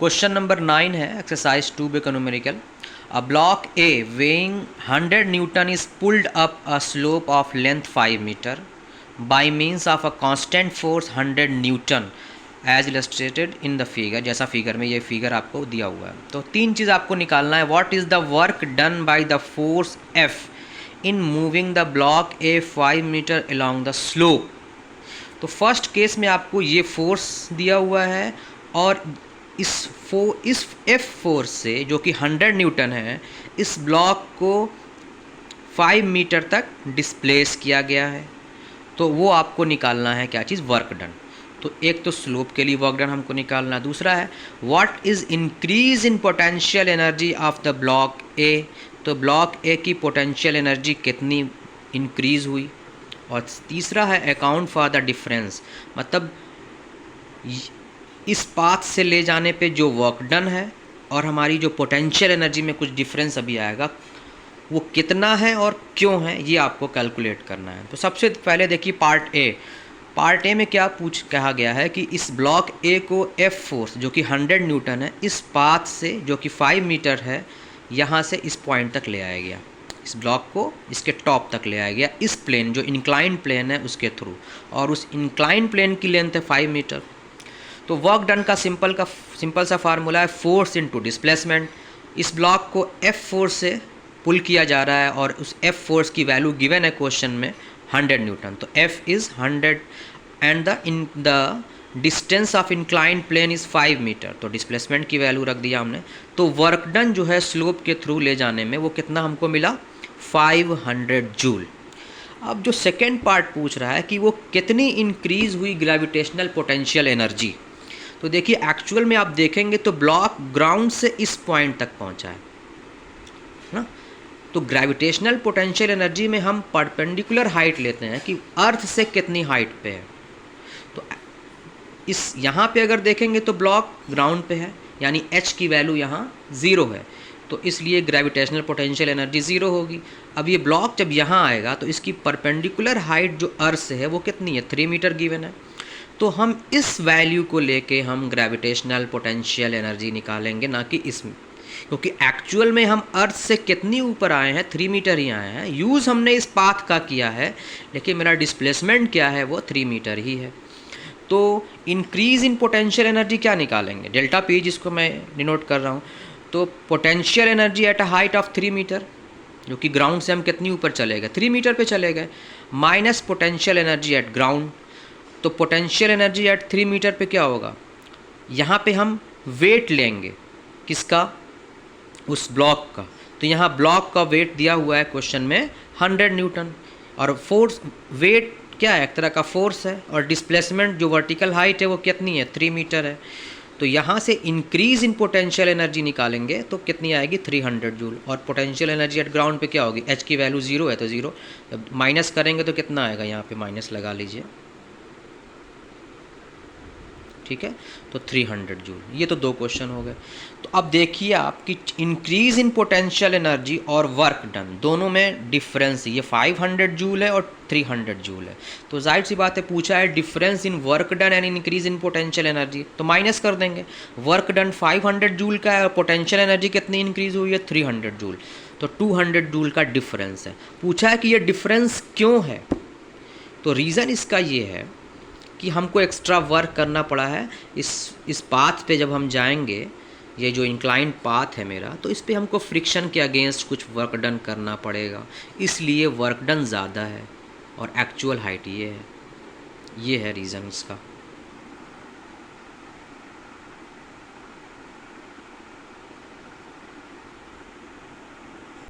Question number 9 है exercise 2 का numerical. A block A weighing 100 newton is pulled up a slope of length 5 metre by means of a constant force 100 newton as illustrated in the figure. जैसा figure में ये figure आपको दिया हुआ है, तो तीन चीज़ आपको निकालना है। What is the work done by the force F in moving the block A 5 metre along the slope. तो फर्स्ट केस में आपको ये फोर्स दिया हुआ है और इस एफ फोर्स से जो कि 100 न्यूटन है, इस ब्लॉक को 5 मीटर तक डिस्प्लेस किया गया है। तो वो आपको निकालना है क्या चीज़, वर्क डन। तो एक तो स्लोप के लिए वर्क डन हमको निकालना है, दूसरा है what is increase in potential energy of the block ए। तो ब्लॉक ए की पोटेंशियल एनर्जी कितनी इंक्रीज़ हुई, और तीसरा है अकाउंट फॉर द डिफरेंस, मतलब इस पाथ से ले जाने पे जो वर्क डन है और हमारी जो पोटेंशियल एनर्जी में कुछ डिफरेंस अभी आएगा वो कितना है और क्यों है, ये आपको कैलकुलेट करना है। तो सबसे पहले देखिए पार्ट ए में क्या कहा गया है कि इस ब्लॉक ए को एफ फोर्स जो कि 100 न्यूटन है, इस पाथ से जो कि 5 मीटर है, यहाँ से इस पॉइंट तक ले आया गया, इस ब्लॉक को इसके टॉप तक ले आया गया, इस प्लेन जो इंक्लाइन प्लेन है उसके थ्रू, और उस इंक्लाइन प्लेन की लेंथ है 5 मीटर। तो वर्क डन का सिंपल सा फार्मूला है फोर्स इनटू डिस्प्लेसमेंट। इस ब्लॉक को एफ फोर्स से पुल किया जा रहा है और उस एफ फोर्स की वैल्यू गिवन है क्वेश्चन में 100 न्यूटन। तो F is 100 and the distance of inclined plane is 5 metre. तो डिस्प्लेसमेंट की वैल्यू रख दिया हमने। तो वर्क डन जो है स्लोप के थ्रू ले जाने में वो कितना हमको मिला, 500 जूल। अब जो सेकेंड पार्ट पूछ रहा है कि वो कितनी इंक्रीज़ हुई ग्रेविटेशनल पोटेंशियल एनर्जी। तो देखिए एक्चुअल में आप देखेंगे तो ब्लॉक ग्राउंड से इस पॉइंट तक पहुंचा है ना। तो ग्रेविटेशनल पोटेंशियल एनर्जी में हम परपेंडिकुलर हाइट लेते हैं कि अर्थ से कितनी हाइट पे है। तो इस यहाँ पे अगर देखेंगे तो ब्लॉक ग्राउंड पे है, यानी h की वैल्यू यहाँ 0 है, तो इसलिए ग्रेविटेशनल पोटेंशियल एनर्जी 0 होगी। अब ये ब्लॉक जब यहाँ आएगा तो इसकी परपेंडिकुलर हाइट जो अर्थ से है वो कितनी है, 3 मीटर गिवन है। तो हम इस वैल्यू को लेके हम ग्रेविटेशनल पोटेंशियल एनर्जी निकालेंगे, ना कि इसमें, क्योंकि एक्चुअल में हम अर्थ से कितनी ऊपर आए हैं, 3 मीटर ही आए हैं। यूज़ हमने इस पाथ का किया है, लेकिन मेरा डिस्प्लेसमेंट क्या है, वो 3 मीटर ही है। तो इंक्रीज़ इन पोटेंशियल एनर्जी क्या निकालेंगे, डेल्टा पी, जिसको मैं डिनोट कर रहा हूँ। तो potential energy at a height of 3 metre, जो कि ग्राउंड से हम कितनी ऊपर चले गए, 3 मीटर पे चले गए, minus potential energy eight ground. तो पोटेंशियल एनर्जी एट 3 मीटर पे क्या होगा, यहाँ पे हम वेट लेंगे किसका, उस ब्लॉक का। तो यहाँ ब्लॉक का वेट दिया हुआ है क्वेश्चन में 100 न्यूटन, और फोर्स वेट क्या है, एक तरह का फोर्स है, और डिस्प्लेसमेंट जो वर्टिकल हाइट है वो कितनी है, 3 मीटर है। तो यहाँ से इंक्रीज़ इन पोटेंशियल एनर्जी निकालेंगे तो कितनी आएगी, 300 जूल। और पोटेंशियल एनर्जी एट ग्राउंड पे क्या होगी, h की वैल्यू 0 है तो 0, जब माइनस करेंगे तो कितना आएगा, यहाँ पे माइनस लगा लीजिए, ठीक है। तो 300 जूल। ये तो 2 क्वेश्चन हो गए। तो अब देखिए आपकी इंक्रीज इन पोटेंशियल एनर्जी और वर्क डन दोनों में डिफरेंस, ये 500 जूल है और 300 जूल है। तो जाहिर सी बात है, पूछा है difference in work done and increase in potential energy, तो माइनस कर देंगे। वर्क डन 500 जूल का है और पोटेंशियल एनर्जी कितनी इंक्रीज हुई है, 300 जूल। तो 200 जूल का डिफरेंस है। पूछा है कि ये डिफरेंस क्यों है, तो रीज़न इसका ये है कि हमको एक्स्ट्रा वर्क करना पड़ा है इस पाथ पे। जब हम जाएंगे, ये जो इंक्लाइंड पाथ है मेरा, तो इस पे हमको फ्रिक्शन के अगेंस्ट कुछ वर्क डन करना पड़ेगा, इसलिए वर्क डन ज़्यादा है और एक्चुअल हाइट ये है रीज़न इसका।